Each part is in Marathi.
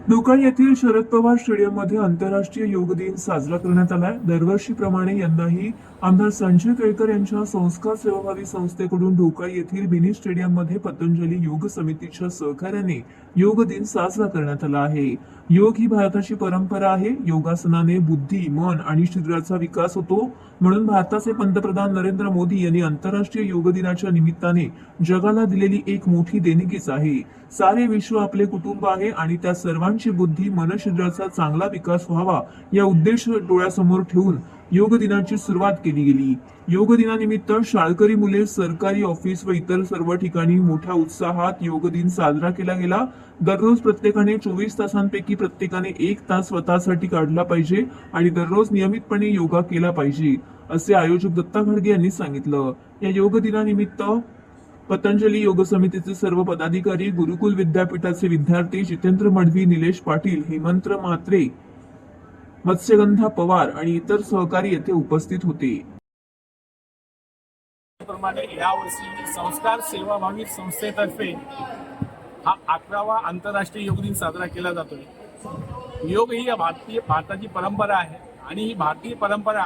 ढोकाई येथील शरद पवार स्टेडियममध्ये आंतरराष्ट्रीय योग दिन साजरा करण्यात आलाय। दरवर्षीप्रमाणे यंदाही आमदार संजय केळकर यांच्या संस्कार सेवाभावी संस्थेकडून ढोकाई येथील मिनी स्टेडियममध्ये पतंजली योग समितीच्या सहकार्याने योग दिन साजरा करण्यात आला आहे। योग ही भारताची परंपरा आहे। योगासनाने बुद्धी, मन आणि शरीराचा विकास होतो, म्हणून भारताचे पंतप्रधान नरेंद्र मोदी यांनी आंतरराष्ट्रीय योग दिनाच्या निमित्ताने जगाला दिलेली एक मोठी देणगीच आहे। सारे विश्व आपले कुटुंब आहे आणि त्या सर्वांची बुद्धी, मन, शरीराचा चांगला विकास व्हावा या उद्देश डोळ्यासमोर ठेवून योग दिनाची सुरुवात केली गेली। योग दिनानिमित्त शाळकरी मुले, सरकारी ऑफिस व इतर सर्व ठिकाणी मोठ्या उत्साहात योग दिन साजरा केला गेला। दररोज प्रत्येकाने 24 तासांपैकी प्रत्येकाने 1 तास स्वतःसाठी काढला पाहिजे आणि दररोज नियमितपणे योगा केला पाहिजे, असे आयोजक दत्ता घाडगे यांनी सांगितलं। या योग दिनानिमित्त पतंजली योग समितीचे सर्व पदाधिकारी, गुरुकुल विद्यापीठाचे विद्यार्थी, जितेंद्र मडवी, निलेश पाटील, हेमंत म्हात्रे, मत्स्यगंधा पवार आणि इतर सहकारी येथे उपस्थित होते। प्रमाणे यावर्षी संस्कार सेवाभावी संस्थेतर्फे हा 11वा आंतरराष्ट्रीय योग दिन साजरा केला जातोय। योग ही भारताची परंपरा आहे आणि ही भारतीय परंपरा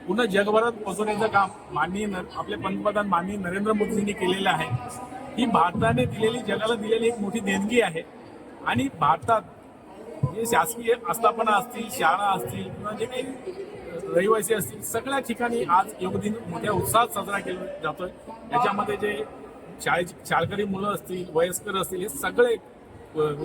पुन्हा जगभरात पोहोचवण्याचं काम आपले पंतप्रधान माननीय नरेंद्र मोदींनी केलेलं आहे। ही भारताने जगाला दिलेली एक मोठी देणगी आहे आणि भारतात जे शासकीय आस्थापना असतील, शाळा असतील किंवा जे काही रहिवासी असतील, सगळ्या ठिकाणी आज योग दिन मोठ्या उत्साहात साजरा केला जातोय। याच्यामध्ये जे शाळकरी मुलं असतील, वयस्कर असतील, हे सगळे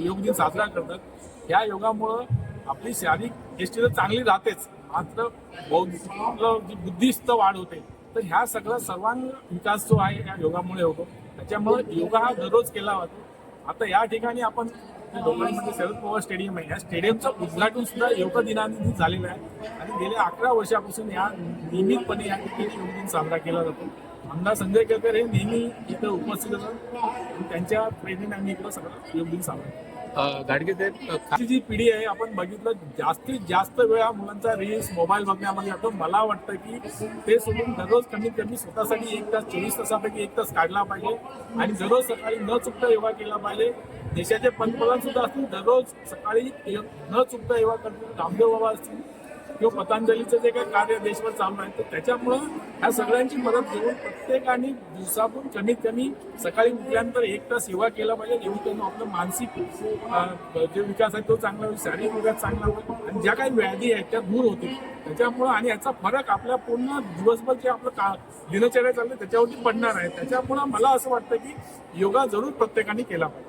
योग दिन साजरा करतात। या योगामुळं आपली शारीरिक यष्टी तर चांगली राहतेच, मात्र बौद्धिक बुद्धिस्त वाढ होते। तर ह्या सर्वांग विकास जो आहे या योगामुळे होतो। त्याच्यामुळे योगा हा दररोज केला जातो। आता या ठिकाणी आपण ढोकाईमध्ये शरद पवार स्टेडियम आहे, या स्टेडियमचं उद्घाटन सुद्धा योग दिनाने झालेलं आहे आणि गेल्या 11 वर्षापासून या नियमितपणे या ठिकाणी योग दिन साजरा केला जातो। आमदार संजय केळकर हे नेहमी इथं उपस्थित असतात आणि त्यांच्या प्रेरणेने आम्ही इकडं सगळं योग दिन साजरा गाडगे साहेब, जी पिढी आहे, आपण बघितलं जास्तीत जास्त वेळा मुलांचा रील्स, मोबाईल बघण्यामध्ये जातो। मला वाटतं की ते सोडून दररोज कमीत कमी स्वतःसाठी 1 तास, 24 तासापैकी 1 तास काढला पाहिजे आणि दररोज सकाळी न चुकता योगा केला पाहिजे। देशाचे पंतप्रधान सुद्धा असतील, दररोज सकाळी न चुकता योगा करतील। रामदेव बाबा असतील किंवा पतंजलीचं जे काही कार्य देशभर चालू आहे, तर त्याच्यामुळं ह्या सगळ्यांची मदत घेऊन प्रत्येकाने दिवसातून कमीत कमी सकाळी उठल्यानंतर 1 तास योगा केला पाहिजे। जेणेकरून आपलं मानसिक जे विकास आहे तो चांगला होईल, शारीरिक विकास चांगला होईल आणि ज्या काही व्याधी आहेत त्या दूर होतील। त्याच्यामुळं आणि याचा फरक आपल्या पूर्ण दिवसभर जे आपलं दिनचर्या चालते त्याच्यावरती पडणार आहे। त्याच्यामुळं मला असं वाटतं की योगा जरूर प्रत्येकाने केला पाहिजे।